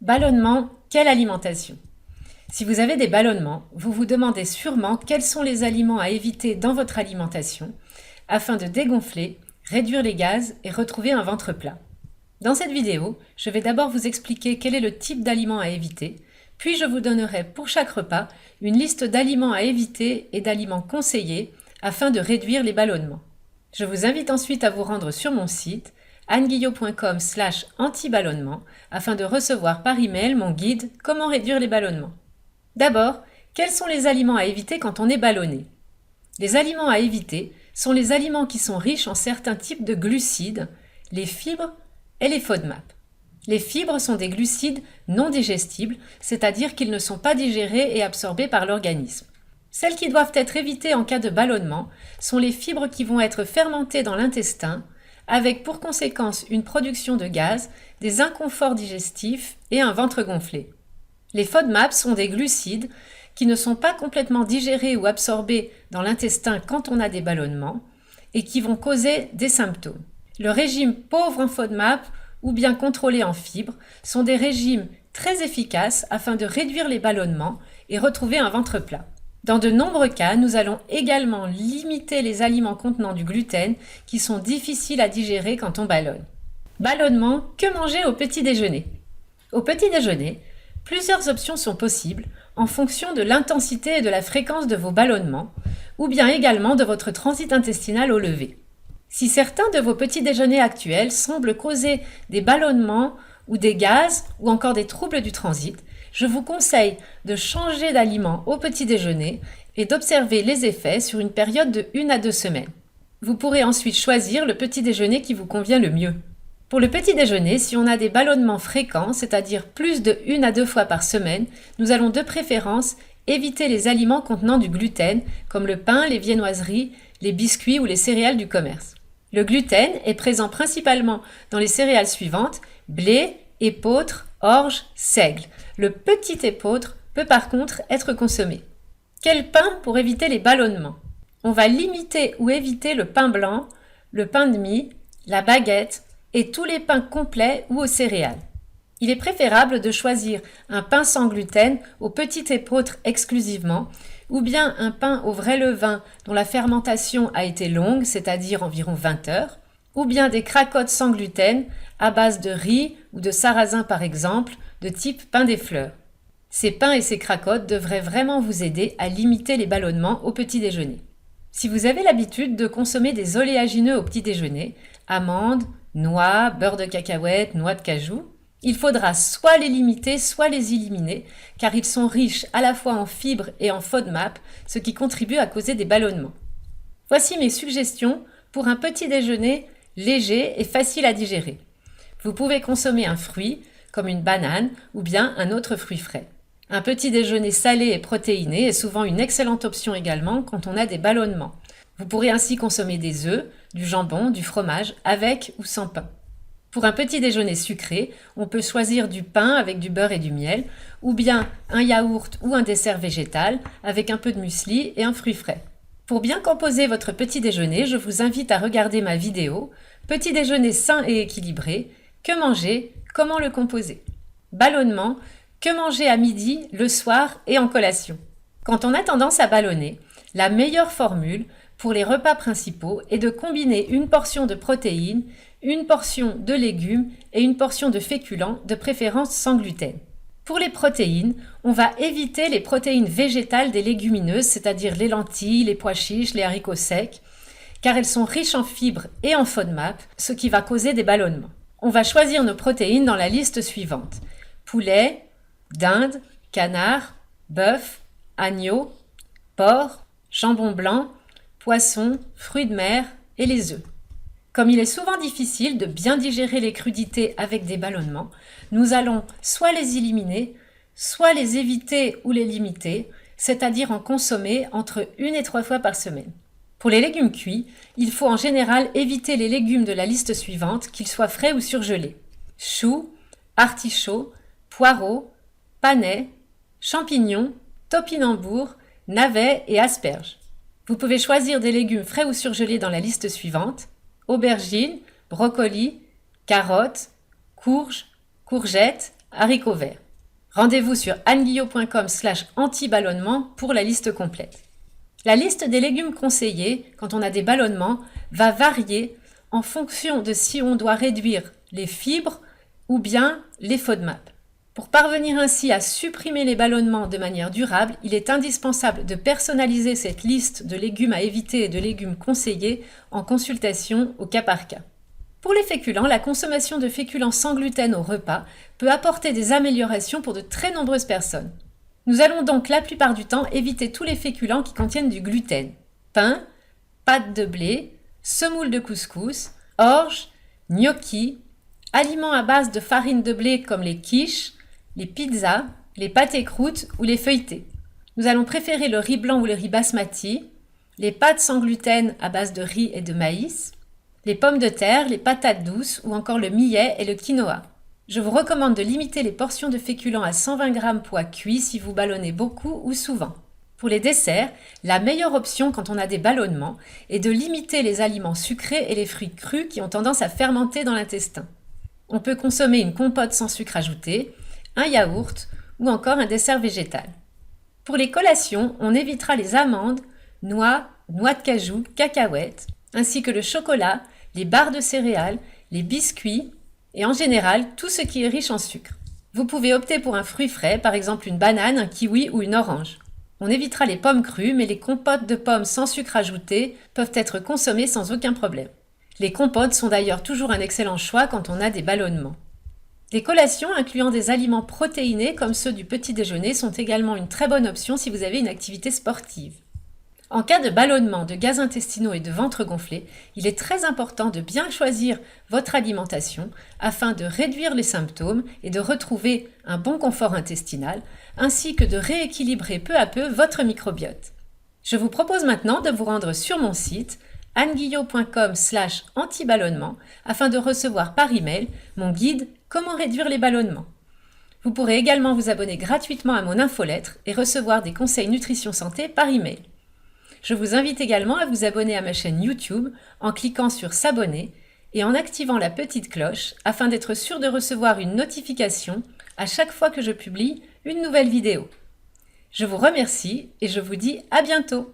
Ballonnement, quelle alimentation? Si vous avez des ballonnements, vous vous demandez sûrement quels sont les aliments à éviter dans votre alimentation afin de dégonfler, réduire les gaz et retrouver un ventre plat. Dans cette vidéo, je vais d'abord vous expliquer quel est le type d'aliments à éviter, puis je vous donnerai pour chaque repas une liste d'aliments à éviter et d'aliments conseillés afin de réduire les ballonnements. Je vous invite ensuite à vous rendre sur mon site anneguillot.com/antiballonnement afin de recevoir par email mon guide Comment réduire les ballonnements. D'abord, quels sont les aliments à éviter quand on est ballonné? Les aliments à éviter sont les aliments qui sont riches en certains types de glucides, les fibres et les FODMAP. Les fibres sont des glucides non digestibles, c'est-à-dire qu'ils ne sont pas digérés et absorbés par l'organisme. Celles qui doivent être évitées en cas de ballonnement sont les fibres qui vont être fermentées dans l'intestin, avec pour conséquence une production de gaz, des inconforts digestifs et un ventre gonflé. Les FODMAP sont des glucides qui ne sont pas complètement digérés ou absorbés dans l'intestin quand on a des ballonnements et qui vont causer des symptômes. Le régime pauvre en FODMAP ou bien contrôlé en fibres sont des régimes très efficaces afin de réduire les ballonnements et retrouver un ventre plat. Dans de nombreux cas, nous allons également limiter les aliments contenant du gluten qui sont difficiles à digérer quand on ballonne. Ballonnement, que manger au petit déjeuner? Au petit déjeuner, plusieurs options sont possibles en fonction de l'intensité et de la fréquence de vos ballonnements, ou bien également de votre transit intestinal au lever. Si certains de vos petits déjeuners actuels semblent causer des ballonnements ou des gaz ou encore des troubles du transit, je vous conseille de changer d'aliment au petit déjeuner et d'observer les effets sur une période de 1 à 2 semaines. Vous pourrez ensuite choisir le petit déjeuner qui vous convient le mieux. Pour le petit déjeuner, si on a des ballonnements fréquents, c'est-à-dire plus de 1 à 2 fois par semaine, nous allons de préférence éviter les aliments contenant du gluten, comme le pain, les viennoiseries, les biscuits ou les céréales du commerce. Le gluten est présent principalement dans les céréales suivantes: blé, épeautre, orge, seigle. Le petit épeautre peut par contre être consommé. Quel pain pour éviter les ballonnements? On va limiter ou éviter le pain blanc, le pain de mie, la baguette et tous les pains complets ou aux céréales. Il est préférable de choisir un pain sans gluten au petit épeautre exclusivement, ou bien un pain au vrai levain dont la fermentation a été longue, c'est-à-dire environ 20 heures, ou bien des cracottes sans gluten à base de riz ou de sarrasin par exemple, de type pain des fleurs. Ces pains et ces cracottes devraient vraiment vous aider à limiter les ballonnements au petit déjeuner. Si vous avez l'habitude de consommer des oléagineux au petit déjeuner, amandes, noix, beurre de cacahuète, noix de cajou, il faudra soit les limiter, soit les éliminer, car ils sont riches à la fois en fibres et en FODMAP, ce qui contribue à causer des ballonnements. Voici mes suggestions pour un petit déjeuner léger et facile à digérer. Vous pouvez consommer un fruit, comme une banane, ou bien un autre fruit frais. Un petit déjeuner salé et protéiné est souvent une excellente option également quand on a des ballonnements. Vous pourrez ainsi consommer des œufs, du jambon, du fromage, avec ou sans pain. Pour un petit déjeuner sucré, on peut choisir du pain avec du beurre et du miel, ou bien un yaourt ou un dessert végétal avec un peu de muesli et un fruit frais. Pour bien composer votre petit déjeuner, je vous invite à regarder ma vidéo « Petit déjeuner sain et équilibré, que manger, comment le composer ?» Ballonnement, que manger à midi, le soir et en collation? Quand on a tendance à ballonner, la meilleure formule pour les repas principaux est de combiner une portion de protéines, une portion de légumes et une portion de féculents, de préférence sans gluten. Pour les protéines, on va éviter les protéines végétales des légumineuses, c'est-à-dire les lentilles, les pois chiches, les haricots secs, car elles sont riches en fibres et en FODMAP, ce qui va causer des ballonnements. On va choisir nos protéines dans la liste suivante: poulet, dinde, canard, bœuf, agneau, porc, jambon blanc, poisson, fruits de mer et les œufs. Comme il est souvent difficile de bien digérer les crudités avec des ballonnements, nous allons soit les éliminer, soit les éviter ou les limiter, c'est-à-dire en consommer entre 1 et 3 fois par semaine. Pour les légumes cuits, il faut en général éviter les légumes de la liste suivante, qu'ils soient frais ou surgelés: choux, artichauts, poireaux, panais, champignons, topinambours, navets et asperges. Vous pouvez choisir des légumes frais ou surgelés dans la liste suivante: aubergines, brocolis, carottes, courges, courgettes, haricots verts. Rendez-vous sur anneguillot.com/anti-ballonnement pour la liste complète. La liste des légumes conseillés quand on a des ballonnements va varier en fonction de si on doit réduire les fibres ou bien les FODMAP. Pour parvenir ainsi à supprimer les ballonnements de manière durable, il est indispensable de personnaliser cette liste de légumes à éviter et de légumes conseillés en consultation au cas par cas. Pour les féculents, la consommation de féculents sans gluten au repas peut apporter des améliorations pour de très nombreuses personnes. Nous allons donc la plupart du temps éviter tous les féculents qui contiennent du gluten. Pain, pâtes de blé, semoule de couscous, orge, gnocchi, aliments à base de farine de blé comme les quiches, les pizzas, les pâtes et croûtes ou les feuilletés. Nous allons préférer le riz blanc ou le riz basmati, les pâtes sans gluten à base de riz et de maïs, les pommes de terre, les patates douces ou encore le millet et le quinoa. Je vous recommande de limiter les portions de féculents à 120 g poids cuit si vous ballonnez beaucoup ou souvent. Pour les desserts, la meilleure option quand on a des ballonnements est de limiter les aliments sucrés et les fruits crus qui ont tendance à fermenter dans l'intestin. On peut consommer une compote sans sucre ajouté, un yaourt ou encore un dessert végétal. Pour les collations, on évitera les amandes, noix, noix de cajou, cacahuètes, ainsi que le chocolat, les barres de céréales, les biscuits et en général tout ce qui est riche en sucre. Vous pouvez opter pour un fruit frais, par exemple une banane, un kiwi ou une orange. On évitera les pommes crues, mais les compotes de pommes sans sucre ajouté peuvent être consommées sans aucun problème. Les compotes sont d'ailleurs toujours un excellent choix quand on a des ballonnements. Les collations incluant des aliments protéinés comme ceux du petit déjeuner sont également une très bonne option si vous avez une activité sportive. En cas de ballonnement, de gaz intestinaux et de ventre gonflé, il est très important de bien choisir votre alimentation afin de réduire les symptômes et de retrouver un bon confort intestinal, ainsi que de rééquilibrer peu à peu votre microbiote. Je vous propose maintenant de vous rendre sur mon site anneguillot.com/anti-ballonnement afin de recevoir par email mon guide Comment réduire les ballonnements. Vous pourrez également vous abonner gratuitement à mon infolettre et recevoir des conseils nutrition santé par email. Je vous invite également à vous abonner à ma chaîne YouTube en cliquant sur s'abonner et en activant la petite cloche afin d'être sûr de recevoir une notification à chaque fois que je publie une nouvelle vidéo. Je vous remercie et je vous dis à bientôt.